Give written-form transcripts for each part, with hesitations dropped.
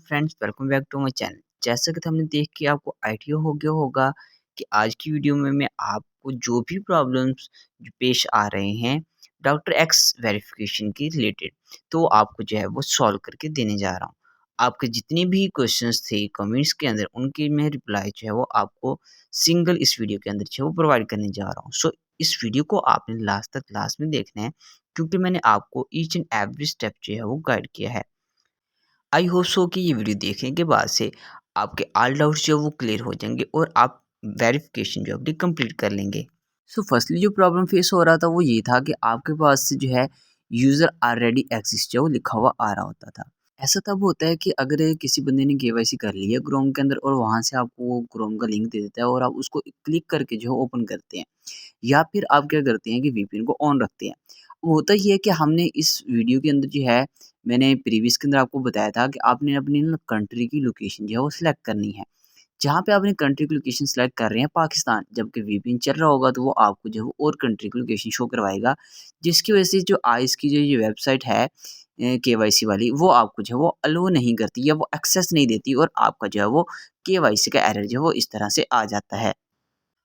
Friends, welcome back to my channel. जैसा कि हमने देख के आपको आइडिया हो गया होगा कि आज की वीडियो में मैं आपको जो भी प्रॉब्लम्स पेश आ रहे हैं डॉक्टर एक्स वेरिफिकेशन के रिलेटेड, तो आपको जो है वो सॉल्व करके देने जा रहा हूँ। आपके जितने भी क्वेश्चंस थे कमेंट्स के अंदर, उनके मैं रिप्लाई जो है वो आपको सिंगल इस वीडियो के अंदर जो है वो प्रोवाइड करने जा रहा हूँ। सो इस वीडियो को आपने लास्ट में देखना है, क्योंकि मैंने आपको ईच एंड एवरी स्टेप जो है वो गाइड किया है। आई होप सो कि ये वीडियो देखने के बाद से आपके ऑल डाउट्स जो है वो क्लियर हो जाएंगे और आप वेरिफिकेशन जो अपनी कंप्लीट कर लेंगे। सो फर्स्टली जो प्रॉब्लम फेस हो रहा था वो ये था कि आपके पास से जो है यूज़र ऑलरेडी एग्जिस्ट जो लिखा हुआ आ रहा होता था। ऐसा तब होता है कि अगर किसी बंदे ने केवाईसी कर लिया क्रोम के अंदर और वहाँ से आपको वो क्रोम का लिंक दे देता है और आप उसको क्लिक करके जो है ओपन करते हैं, या फिर आप क्या करते हैं कि वीपीएन को ऑन रखते हैं। होता ये है कि हमने इस वीडियो के अंदर जो है, मैंने प्रीवियस के अंदर आपको बताया था कि आपने अपनी ना कंट्री की लोकेशन जो है वो सिलेक्ट करनी है। जहाँ पे आपने कंट्री की लोकेशन सिलेक्ट कर रहे हैं पाकिस्तान, जबकि वीपीएन चल रहा होगा तो वो आपको जो है वो और कंट्री की लोकेशन शो करवाएगा। जिसकी वजह से जो आइस की जो ये वेबसाइट है केवाईसी वाली, वो आपको जो है वो अलो नहीं करती या वो एक्सेस नहीं देती और आपका जो है वो केवाईसी का एरर जो है वो इस तरह से आ जाता है।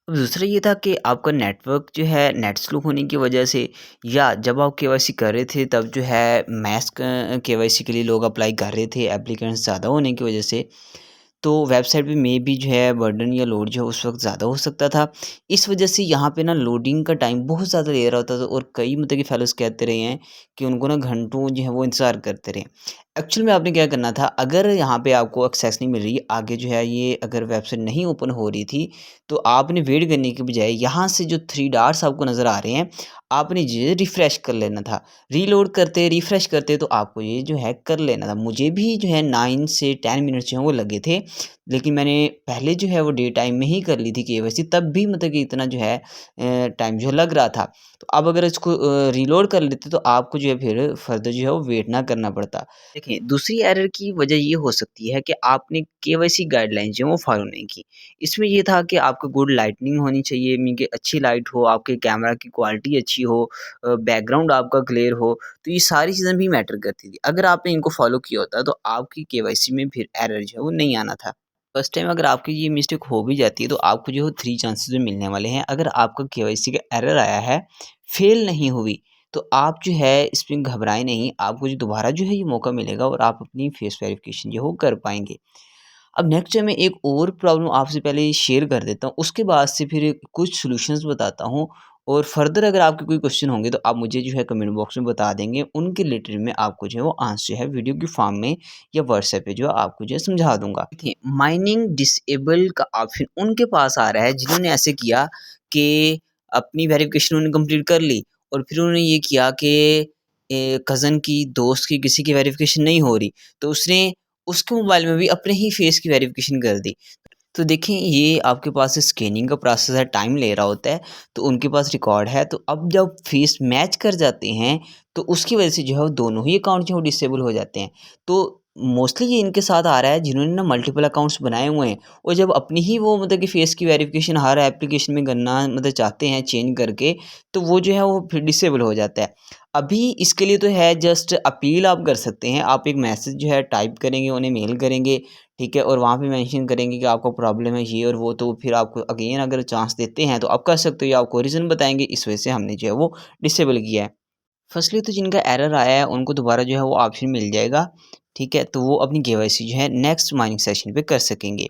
अब दूसरा ये था कि आपका नेटवर्क जो है नेट स्लो होने की वजह से, या जब आप केवाईसी कर रहे थे तब जो है मैस केवाईसी के लिए लोग अप्लाई कर रहे थे, एप्लीकेंट्स ज़्यादा होने की वजह से, तो वेबसाइट पे मे बी जो है बर्डन या लोड जो है उस वक्त ज़्यादा हो सकता था। इस वजह से यहाँ पे ना लोडिंग का टाइम बहुत ज़्यादा ले रहा होता था और कई मतलब कि फेलोज़ कहते रहे हैं कि उनको ना घंटों जो है वो इंतज़ार करते रहे। एक्चुअल में आपने क्या करना था, अगर यहाँ पे आपको एक्सेस नहीं मिल रही, आगे जो है ये अगर वेबसाइट नहीं ओपन हो रही थी, तो आपने वेट करने के बजाय यहाँ से जो 3 डॉट्स आपको नज़र आ रहे हैं, आपने ये रिफ्रेश कर लेना था। रीलोड करते, रिफ्रेश करते तो आपको ये जो है कर लेना था। मुझे भी जो है 9 से 10 मिनट जो है वो लगे थे, लेकिन मैंने पहले जो है वो डे टाइम में ही कर ली थी केवाईसी, तब भी मतलब कि इतना जो है टाइम जो है लग रहा था। तो अब अगर इसको रीलोड कर लेते तो आपको जो है फिर फर्दर जो है वो वेट ना करना पड़ता। देखिए, दूसरी एरर की वजह ये हो सकती है कि आपने केवाईसी गाइडलाइंस जो है वो फॉलो नहीं की। इसमें ये था कि आपको गुड लाइटनिंग होनी चाहिए, मीन कि अच्छी लाइट हो, आपके कैमरा की क्वालिटी अच्छी हो, बैकग्राउंड आपका क्लियर हो, तो ये सारी चीज़ें भी मैटर करती थी। अगर आपने इनको फॉलो किया होता तो आपकी केवाईसी में फिर एरर जो है वो नहीं आना था। फर्स्ट टाइम अगर आपकी ये मिस्टेक हो भी जाती है तो आपको जो है 3 चांसेस में मिलने वाले हैं। अगर आपका केवाईसी का एरर आया है, फेल नहीं हुई, तो आप जो है इसमें घबराएँ नहीं, आपको जो दोबारा जो है ये मौका मिलेगा और आप अपनी फेस वेरिफिकेशन जो है वो कर पाएँगे। अब नेक्स्ट है, मैं एक और प्रॉब्लम आपसे पहले शेयर कर देता हूँ, उसके बाद से फिर कुछ सॉल्यूशंस बताता हूँ और फर्दर अगर आपके कोई क्वेश्चन होंगे तो आप मुझे जो है कमेंट बॉक्स में बता देंगे। उनके रिलेटेड मैं आपको जो है वो आंसर जो है वीडियो की फॉर्म में या व्हाट्सएप पे जो है आपको जो है समझा दूँगा। देखिए, माइनिंग डिसेबल का ऑप्शन उनके पास आ रहा है जिन्होंने ऐसे किया कि अपनी वेरिफिकेशन उन्होंने कंप्लीट कर ली और फिर उन्होंने ये किया कि कज़न की, दोस्त की, किसी की वेरिफिकेशन नहीं हो रही, तो उसने उसके मोबाइल में भी अपने ही फेस की वेरिफिकेशन कर दी। तो देखें, ये आपके पास स्कैनिंग का प्रोसेस है, टाइम ले रहा होता है, तो उनके पास रिकॉर्ड है। तो अब जब फेस मैच कर जाते हैं, तो उसकी वजह से जो है वो दोनों ही अकाउंट जो है वो डिसेबल हो जाते हैं। तो मोस्टली ये इनके साथ आ रहा है जिन्होंने ना मल्टीपल अकाउंट्स बनाए हुए हैं और जब अपनी ही वो मतलब कि फेस की वेरिफिकेशन हर एप्लीकेशन में करना मतलब चाहते हैं चेंज करके, तो वो जो है वो फिर डिसेबल हो जाता है। अभी इसके लिए तो है, जस्ट अपील आप कर सकते हैं। आप एक मैसेज जो है टाइप करेंगे, उन्हें मेल करेंगे, ठीक है? और वहाँ पे मेंशन करेंगे कि आपको प्रॉब्लम है ये और वो, तो फिर आपको अगेन अगर चांस देते हैं तो आप कर सकते हो या आपको रीज़न बताएँगे, इस वजह से हमने जो है वो डिसेबल किया है। फर्स्टली तो जिनका एरर आया है उनको दोबारा जो है वो ऑप्शन मिल जाएगा, ठीक है? तो वो अपनी केवाईसी जो है नेक्स्ट माइनिंग सेशन पे कर सकेंगे।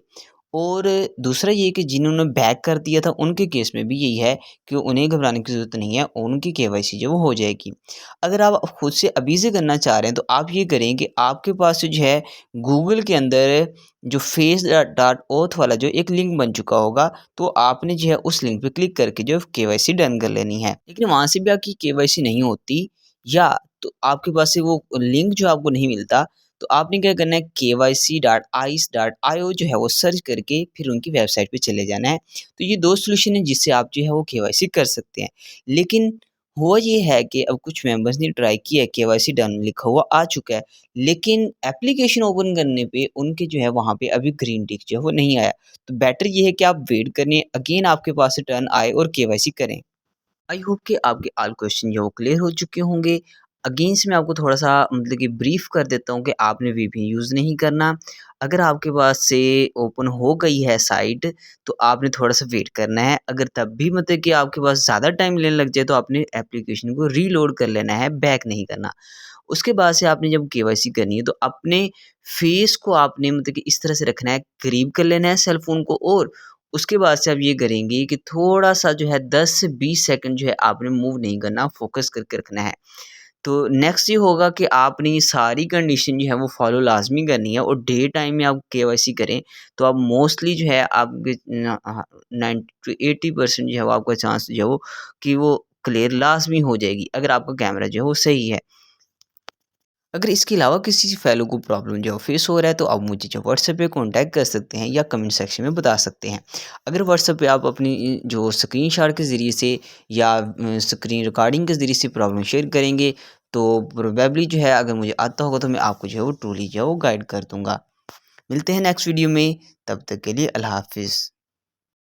और दूसरा ये कि जिन्होंने बैक कर दिया था उनके केस में भी यही है कि उन्हें घबराने की ज़रूरत नहीं है, उनकी केवाईसी जो वो हो जाएगी। अगर आप खुद से अभी से करना चाह रहे हैं तो आप ये करें कि आपके पास जो है गूगल के अंदर जो फेस डॉट ऑथ वाला जो एक लिंक बन चुका होगा, तो आपने जो है उस लिंक पे क्लिक करके जो केवाईसी डन कर लेनी है। लेकिन वहाँ से भी आपकी केवाईसी नहीं होती, या तो आपके पास से वो लिंक जो आपको नहीं मिलता, तो आपने क्या करना है, KYC.ICE.IO जो है वो सर्च करके फिर उनकी वेबसाइट पे चले जाना है। तो ये 2 सॉल्यूशन है जिससे आप जो है वो केवाईसी कर सकते हैं। लेकिन हुआ ये है कि अब कुछ मेंबर्स ने ट्राई किया है, केवाईसी डन लिखा हुआ आ चुका है, लेकिन एप्लीकेशन ओपन करने पे उनके जो है वहाँ पे अभी ग्रीन टिक जो है वो नहीं आया। तो बेटर ये है कि आप वेट करें, अगेन आपके पास से टर्न आए और केवाईसी करें। आई होप कि आपके ऑल क्वेश्चन जो क्लियर हो चुके होंगे। अगेंस्ट मैं आपको थोड़ा-सा मतलब कि ब्रीफ़ कर देता हूँ कि आपने वीपीएन यूज़ नहीं करना। अगर आपके पास से ओपन हो गई है साइट, तो आपने थोड़ा-सा वेट करना है। अगर तब भी मतलब कि आपके पास ज़्यादा टाइम लेने लग जाए, तो आपने एप्लीकेशन को रीलोड कर लेना है, बैक नहीं करना। उसके बाद से आपने जब केवाईसी करनी है, तो अपने फेस को आपने मतलब कि इस तरह से रखना है, करीब कर लेना है सेल फ़ोन को, और उसके बाद से आप ये करेंगे कि थोड़ा-सा जो है 10 से 20 सेकंड जो है आपने मूव नहीं करना, फ़ोकस करके रखना है। तो नेक्स्ट ये होगा कि आपने ये सारी कंडीशन जो है वो फॉलो लाज़मी करनी है, और डे टाइम में आप केवाईसी करें, तो आप मोस्टली जो है आपके 90 टू 80% जो है वो आपका चांस जो है वो कि वो क्लियर लाज़मी हो जाएगी, अगर आपका कैमरा जो है वो सही है। अगर इसके अलावा किसी फ़ेलो को प्रॉब्लम जो फेस हो रहा है, तो आप मुझे जो व्हाट्सएप पे कॉन्टैक्ट कर सकते हैं या कमेंट सेक्शन में बता सकते हैं। अगर व्हाट्सएप पे आप अपनी जो स्क्रीनशॉट के ज़रिए से या स्क्रीन रिकॉर्डिंग के ज़रिए से प्रॉब्लम शेयर करेंगे, तो प्रोबेबली जो है अगर मुझे आता होगा, तो मैं आपको जो है वो ट्रूली जो है वो गाइड कर दूँगा। मिलते हैं नेक्स्ट वीडियो में, तब तक के लिए अल्लाह हाफ़िज़।